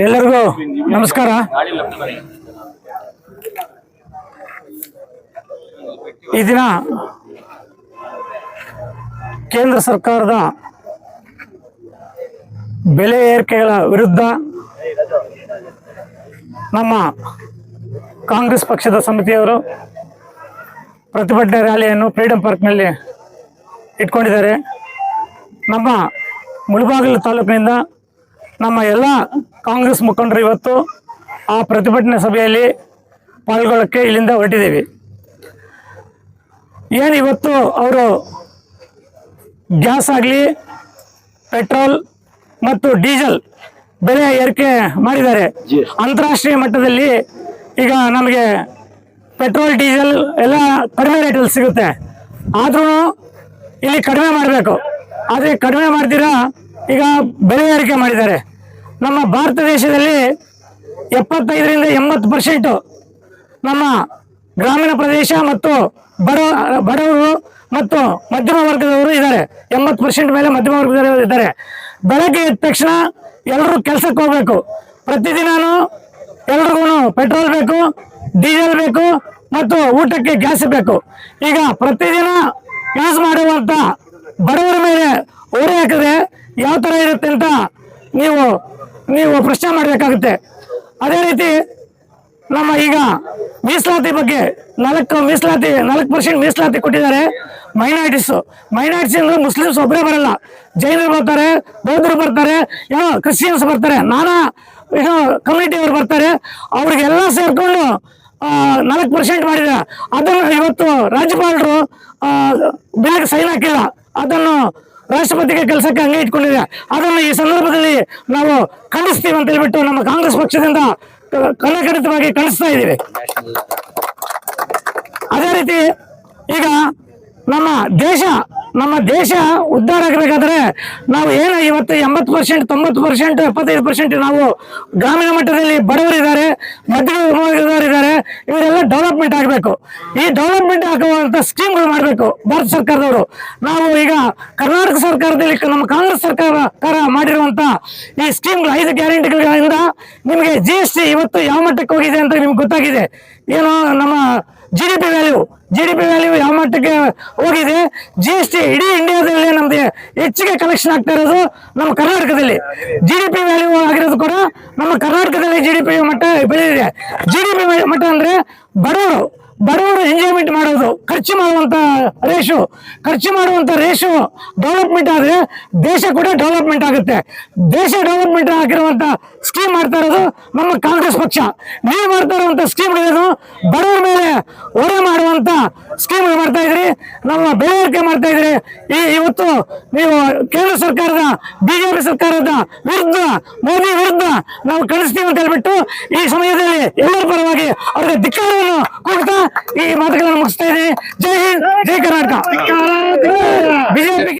ಎಲ್ಲರಿಗೂ ನಮಸ್ಕಾರ. ಈ ದಿನ ಕೇಂದ್ರ ಸರ್ಕಾರದ ಬೆಲೆ ಏರಿಕೆಗಳ ವಿರುದ್ಧ ನಮ್ಮ ಕಾಂಗ್ರೆಸ್ ಪಕ್ಷದ ಸಮಿತಿಯವರು ಪ್ರತಿಭಟನೆ ರ್ಯಾಲಿಯನ್ನು ಫ್ರೀಡಂ ಪಾರ್ಕ್ನಲ್ಲಿ ಇಟ್ಕೊಂಡಿದ್ದಾರೆ. ನಮ್ಮ ಮುಳಬಾಗಿಲು ತಾಲೂಕಿನಿಂದ ನಮ್ಮ ಎಲ್ಲ ಕಾಂಗ್ರೆಸ್ ಮುಖಂಡರು ಇವತ್ತು ಆ ಪ್ರತಿಭಟನೆ ಸಭೆಯಲ್ಲಿ ಪಾಲ್ಗೊಳ್ಳೋಕ್ಕೆ ಇಲ್ಲಿಂದ ಹೊರಟಿದ್ದೀವಿ. ಏನು ಇವತ್ತು ಅವರು ಗ್ಯಾಸ್ ಆಗಲಿ, ಪೆಟ್ರೋಲ್ ಮತ್ತು ಡೀಸೆಲ್ ಬೆಲೆ ಏರಿಕೆ ಮಾಡಿದ್ದಾರೆ. ಅಂತಾರಾಷ್ಟ್ರೀಯ ಮಟ್ಟದಲ್ಲಿ ಈಗ ನಮಗೆ ಪೆಟ್ರೋಲ್ ಡೀಸೆಲ್ ಎಲ್ಲ ಕಡಿಮೆ ರೇಟಲ್ಲಿ ಸಿಗುತ್ತೆ. ಆದ್ರೂ ಇಲ್ಲಿ ಕಡಿಮೆ ಮಾಡಬೇಕು, ಆದರೆ ಕಡಿಮೆ ಮಾಡ್ತೀರಾ ಈಗ ಬೆಲೆ ಏರಿಕೆ ಮಾಡಿದ್ದಾರೆ. ನಮ್ಮ ಭಾರತ ದೇಶದಲ್ಲಿ 75-80% ನಮ್ಮ ಗ್ರಾಮೀಣ ಪ್ರದೇಶ ಮತ್ತು ಬಡವರು ಮತ್ತು ಮಧ್ಯಮ ವರ್ಗದವರು ಇದ್ದಾರೆ. 80% ಮೇಲೆ ಮಧ್ಯಮ ವರ್ಗದವರು ಇದ್ದಾರೆ. ಬೆಳಗ್ಗೆ ಎದ್ದ ತಕ್ಷಣ ಎಲ್ಲರೂ ಕೆಲಸಕ್ಕೆ ಹೋಗ್ಬೇಕು. ಪ್ರತಿದಿನೂ ಎಲ್ರಿಗೂ ಪೆಟ್ರೋಲ್ ಬೇಕು, ಡೀಸೆಲ್ ಬೇಕು ಮತ್ತು ಊಟಕ್ಕೆ ಗ್ಯಾಸ್ ಬೇಕು. ಈಗ ಪ್ರತಿದಿನ ಯೂಸ್ ಮಾಡುವಂಥ ಬಡವರ ಮೇಲೆ ಹೊರೆ ಹಾಕಿದ್ರೆ ಯಾವ ಥರ ಇರುತ್ತೆ ಅಂತ ನೀವು ಪ್ರಶ್ನೆ ಮಾಡಬೇಕಾಗುತ್ತೆ. ಅದೇ ರೀತಿ ನಮ್ಮ ಈಗ ಮೀಸಲಾತಿ ಬಗ್ಗೆ 4% ಮೀಸಲಾತಿ ಕೊಟ್ಟಿದ್ದಾರೆ. ಮೈನಾರಿಟೀಸ್ ಅಂದರೆ ಮುಸ್ಲಿಮ್ಸ್ ಒಬ್ಬರೇ ಬರಲ್ಲ, ಜೈನರು ಬರ್ತಾರೆ, ಬೌದ್ಧರು ಬರ್ತಾರೆ, ಏನೋ ಕ್ರಿಶ್ಚಿಯನ್ಸ್ ಬರ್ತಾರೆ, ನಾನಾ ಏನೋ ಕಮ್ಯುನಿಟಿಯವರು ಬರ್ತಾರೆ. ಅವ್ರಿಗೆಲ್ಲ ಸೇರಿಕೊಂಡು 4% ಮಾಡಿದ್ದಾರೆ. ಅದನ್ನು ಇವತ್ತು ರಾಜ್ಯಪಾಲರು ಬಿಲ್ಗೆ ಸೈನ್ ಹಾಕಿಲ್ಲ, ಅದನ್ನು ರಾಷ್ಟ್ರಪತಿಗೆ ಕೆಲಸಕ್ಕೆ ಹಂಗೆ ಇಟ್ಕೊಂಡಿದೆ. ಅದನ್ನು ಈ ಸಂದರ್ಭದಲ್ಲಿ ನಾವು ಖಂಡಿಸ್ತೀವಿ ಅಂತ ಹೇಳ್ಬಿಟ್ಟು ನಮ್ಮ ಕಾಂಗ್ರೆಸ್ ಪಕ್ಷದಿಂದ ಕಡತವಾಗಿ ಖಂಡಿಸ್ತಾ ಇದ್ದೀವಿ. ಅದೇ ರೀತಿ ಈಗ ನಮ್ಮ ದೇಶ ಉದ್ಧಾರ ಆಗಬೇಕಾದ್ರೆ ನಾವು ಏನು ಇವತ್ತು 80%, 90%, 75% ನಾವು ಗ್ರಾಮೀಣ ಮಟ್ಟದಲ್ಲಿ ಬಡವರಿದ್ದಾರೆ, ಮಧ್ಯಮವರ್ಗದವರಿದ್ದಾರೆ, ಇವರೆಲ್ಲ ಡೆವಲಪ್ಮೆಂಟ್ ಆಗಬೇಕು. ಈ ಡೆವಲಪ್ಮೆಂಟ್ ಆಗುವಂಥ ಸ್ಕೀಮ್ಗಳು ಮಾಡಬೇಕು ಭಾರತ ಸರ್ಕಾರದವರು. ನಾವು ಈಗ ಕರ್ನಾಟಕ ಸರ್ಕಾರದಲ್ಲಿ ನಮ್ಮ ಕಾಂಗ್ರೆಸ್ ಸರ್ಕಾರ ಮಾಡಿರುವಂಥ ಈ ಸ್ಕೀಮ್ಗಳು 5 ಗ್ಯಾರಂಟಿಗಳಿಂದ ನಿಮಗೆ GST ಇವತ್ತು ಯಾವ ಮಟ್ಟಕ್ಕೆ ಹೋಗಿದೆ ಅಂತ ನಿಮ್ಗೆ ಗೊತ್ತಾಗಿದೆ. ಏನು ನಮ್ಮ ಜಿ ಡಿ ಪಿ ವ್ಯಾಲ್ಯೂ ಯಾವ ಮಟ್ಟಕ್ಕೆ ಹೋಗಿದೆ. GST ಇಡೀ ಇಂಡಿಯಾದಲ್ಲಿ ನಮ್ದು ಹೆಚ್ಚಿಗೆ ಕಲೆಕ್ಷನ್ ಆಗ್ತಾ ಇರೋದು ನಮ್ಮ ಕರ್ನಾಟಕದಲ್ಲಿ. GDP ವ್ಯಾಲ್ಯೂ ಆಗಿರೋದು ಕೂಡ ನಮ್ಮ ಕರ್ನಾಟಕದಲ್ಲಿ GDP ಮಟ್ಟ ಬೆಳೆದಿದೆ. GDP ಮಟ್ಟ ಅಂದ್ರೆ ಬಡವರು ಎಂಜಾಯ್ಮೆಂಟ್ ಮಾಡೋದು, ಖರ್ಚು ಮಾಡುವಂತ ರೇಷು ಡೆವಲಪ್ಮೆಂಟ್ ಆದ್ರೆ ದೇಶ ಕೂಡ ಡೆವಲಪ್ಮೆಂಟ್ ಆಗುತ್ತೆ. ದೇಶ ಡೆವಲಪ್ಮೆಂಟ್ ಆಗಿರುವಂತ ಸ್ಕೀಮ್ ಮಾಡ್ತಾ ಇರೋದು ನಮ್ಮ ಕಾಂಗ್ರೆಸ್ ಪಕ್ಷ. ನೀವು ಮಾಡ್ತಾ ಇರುವಂತ ಸ್ಕೀಮ್ಗಳೇನು? ಬಡವರ ಮೇಲೆ ಹೊರೆ ಮಾಡುವಂತ ಸ್ಕೀಮ್ ಮಾಡ್ತಾ ಇದ್ರಿ, ನಮ್ಮ ಬೆಲೆ ಏರಿಕೆ ಮಾಡ್ತಾ ಇದ್ರಿ. ಇವತ್ತು ನೀವು ಕೇಂದ್ರ ಸರ್ಕಾರದ BJP ಸರ್ಕಾರದ ವಿರುದ್ಧ, ಮೋದಿ ವಿರುದ್ಧ ನಾವು ಕಳಿಸ್ತೀವಿ ಅಂತ ಹೇಳ್ಬಿಟ್ಟು ಈ ಸಮಯದಲ್ಲಿ ಎಲ್ಲರ ಪರವಾಗಿ ಅವರಿಗೆ ಧಿಕ್ಕಾರವನ್ನು ಕೊಡ್ತಾ ಈ ಮಾತುಗಳನ್ನು ಮುಗಿಸ್ತಾ ಇದ್ದೀನಿ. ಜೈ ಹಿಂದ್, ಜೈ ಕರ್ನಾಟಕ. BJP